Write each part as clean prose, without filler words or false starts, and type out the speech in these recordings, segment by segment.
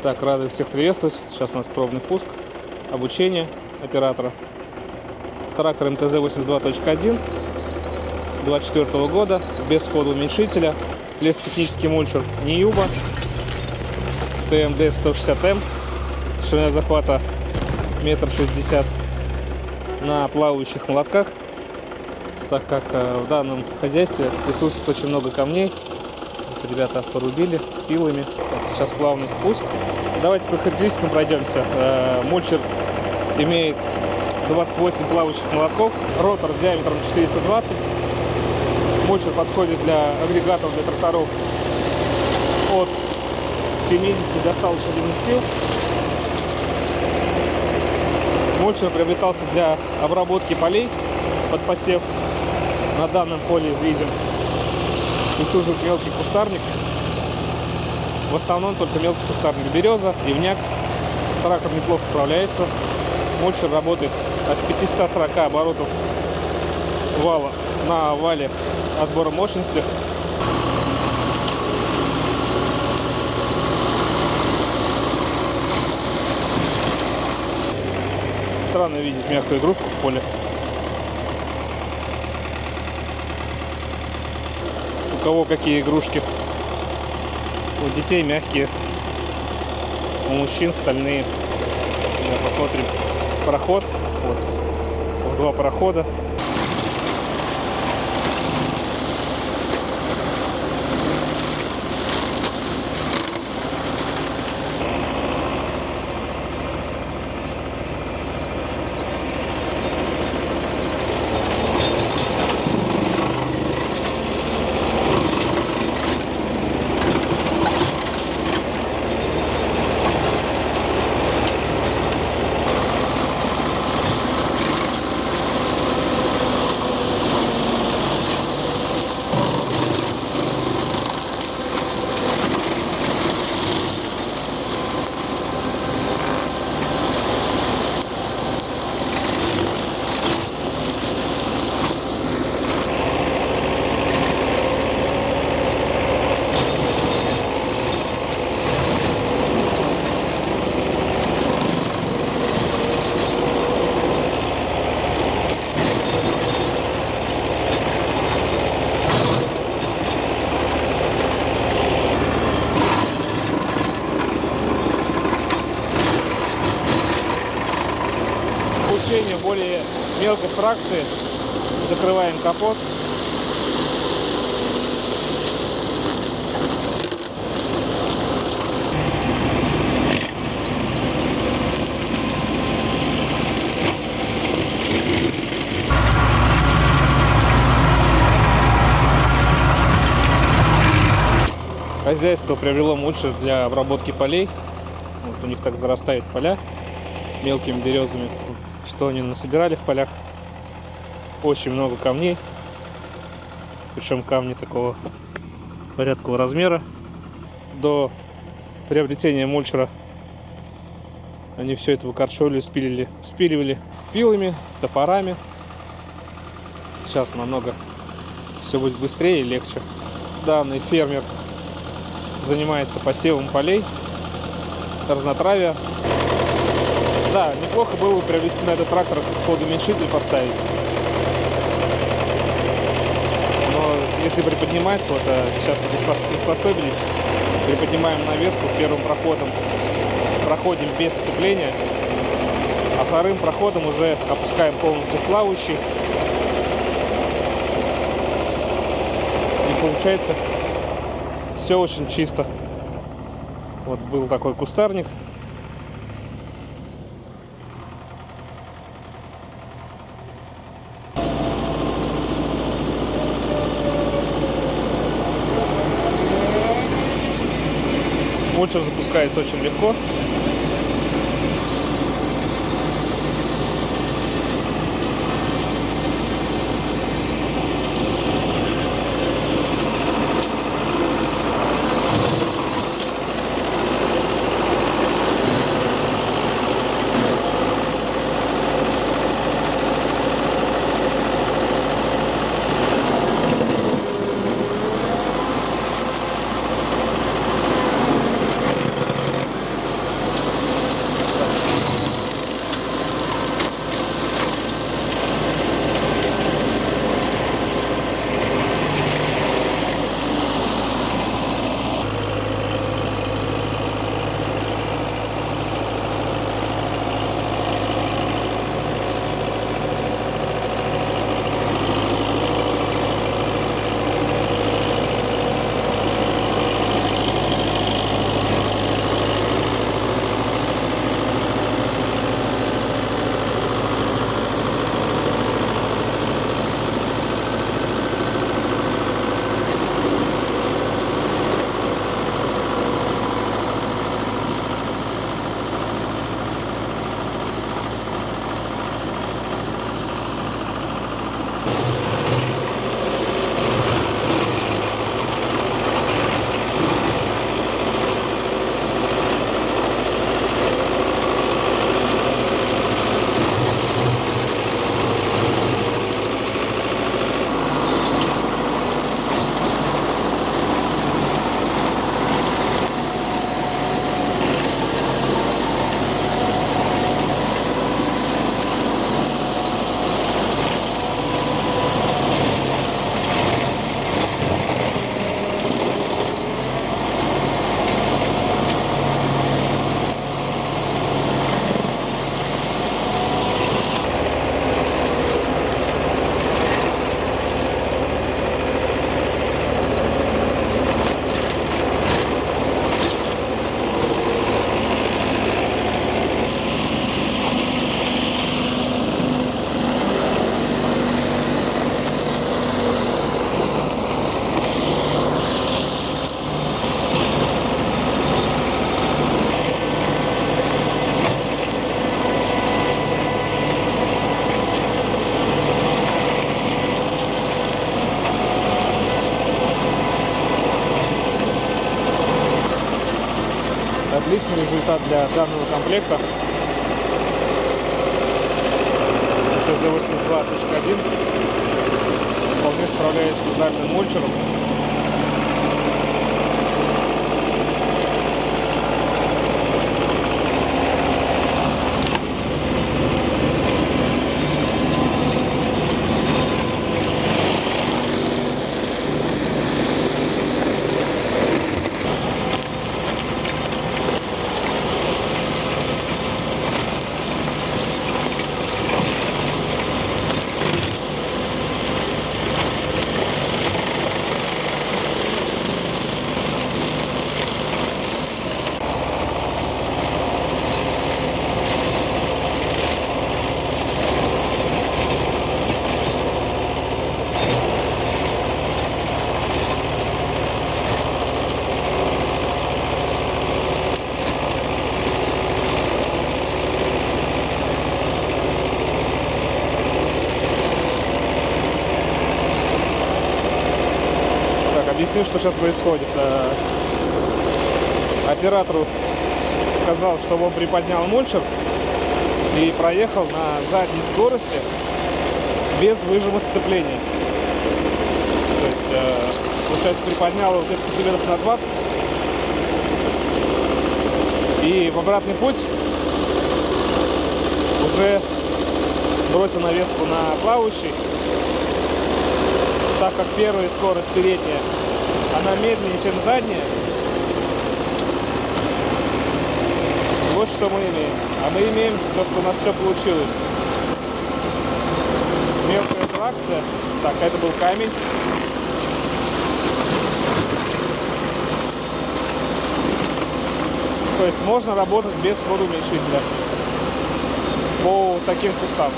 Так, рады всех приветствовать. Сейчас у нас пробный пуск, обучение оператора. Трактор МТЗ-82.1 24 года, без входа-уменьшителя, лесотехнический мульчер Ниюба, ТМД-160М, ширина захвата 1,60 м, на плавающих молотках, так как в данном хозяйстве присутствует очень много камней. Ребята порубили пилами. Так, сейчас плавный впуск. Давайте по характеристикам пройдемся. Мульчер имеет 28 плавающих молотков, ротор диаметром 420. Мульчер подходит для агрегатов, для тракторов от 70 до 100 лошадиных сил. Мульчер приобретался для обработки полей под посев. На данном поле видим, присутствует мелкий кустарник. В основном только мелкий кустарник. Береза, ивняк. Трактор неплохо справляется. Мульчер работает от 540 оборотов вала на вале отбора мощности. Странно видеть мягкую игрушку в поле. У кого какие игрушки. У детей мягкие, у мужчин стальные. Посмотрим проход. Вот. Два прохода. Более мелкой фракции. Закрываем капот. Хозяйство приобрело мульчер для обработки полей. Вот у них так зарастают поля мелкими березами. Что они насобирали в полях. Очень много камней. Причем камни такого порядкового размера. До приобретения мульчера они все это выкорчевали, спиливали пилами, топорами. Сейчас намного все будет быстрее и легче. Данный фермер занимается посевом полей, разнотравия. Да, неплохо было бы приобрести на этот трактор входоуменьшитель поставить. Но если приподнимать, вот сейчас приспособились, приподнимаем навеску первым проходом, проходим без сцепления, а вторым проходом уже опускаем полностью в плавающий. И получается все очень чисто. Вот был такой кустарник. Мульчер запускается очень легко. отличный результат для данного комплекта. ТЗ-82.1 вполне справляется с данным мульчером. Объясню, что сейчас происходит. Оператору сказал, чтобы он приподнял мульчер и проехал на задней скорости без выжима сцепления. То есть, получается, приподнял его где-то сантиметров на 20. И в обратный путь уже бросил навеску на плавающий, так как первая скорость передняя, она медленнее, чем задняя. Вот что мы имеем. А мы имеем то, что у нас все получилось. Мелкая тракция. Так, это был камень. То есть можно работать без ходоуменьшителя по таким кустам.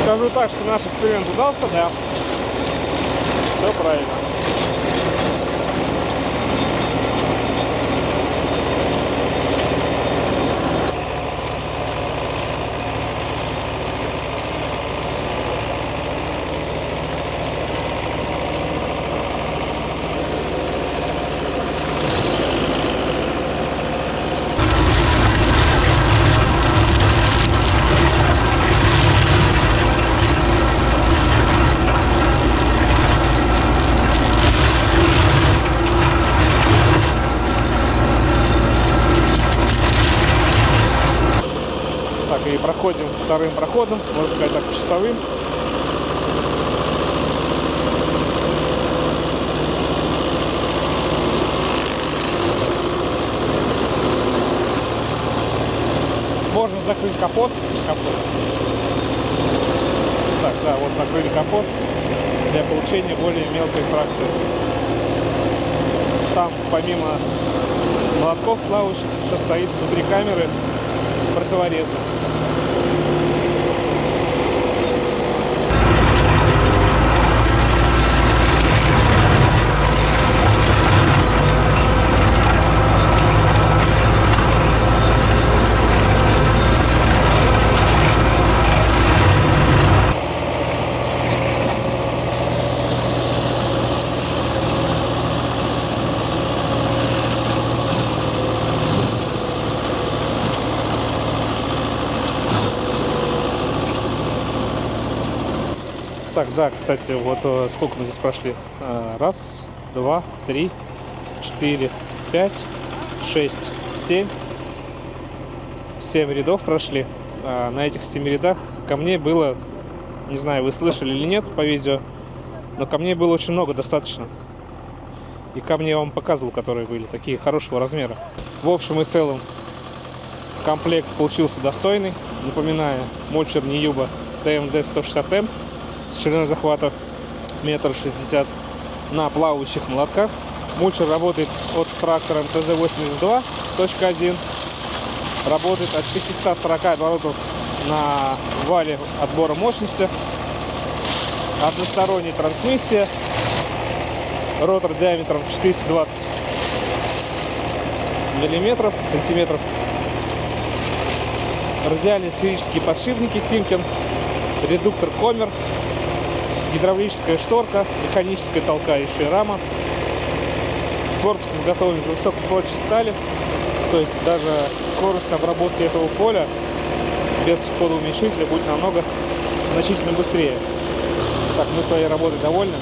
Скажу так, что наш эксперимент удался, да. Все правильно. И проходим вторым проходом, можно сказать так, чистовым. Можно закрыть капот. Так, да, вот закрыли капот для получения более мелкой фракции. Там помимо молотков плавающих еще стоит внутри камеры противорезы. Так, да, кстати, вот сколько мы здесь прошли? Раз, два, три, 4, 5, 6, 7. 7 рядов прошли. На этих 7 рядах камней было, не знаю, вы слышали или нет по видео, но камней было очень много, достаточно. И камни я вам показывал, которые были такие хорошего размера. В общем и целом комплект получился достойный. Напоминаю, мульчер Niyuba TMD-160M с шириной захвата 1,60 м на плавающих молотках. Мульчер работает от трактора ТЗ-82.1. Работает от 540 оборотов на вале отбора мощности. Односторонняя трансмиссия. Ротор диаметром 420 сантиметров. Радиальные сферические подшипники Timken, редуктор Коммер, гидравлическая шторка, механическая толкающая рама. Корпус изготовлен из высокопрочной стали, то есть даже скорость обработки этого поля без ходоуменьшителя будет значительно быстрее. Так, мы своей работой довольны,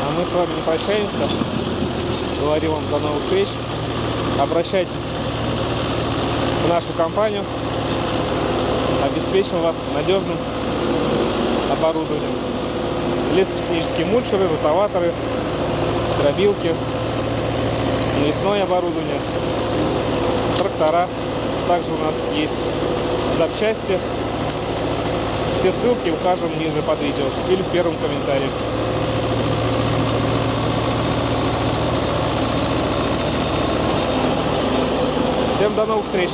а мы с вами не прощаемся. Говорю вам до новых встреч. Обращайтесь в нашу компанию, обеспечим вас надежным оборудованием. Лесотехнические мульчеры, ротоваторы, дробилки, навесное оборудование, трактора. Также у нас есть запчасти. Все ссылки укажем ниже под видео или в первом комментарии. Всем до новых встреч!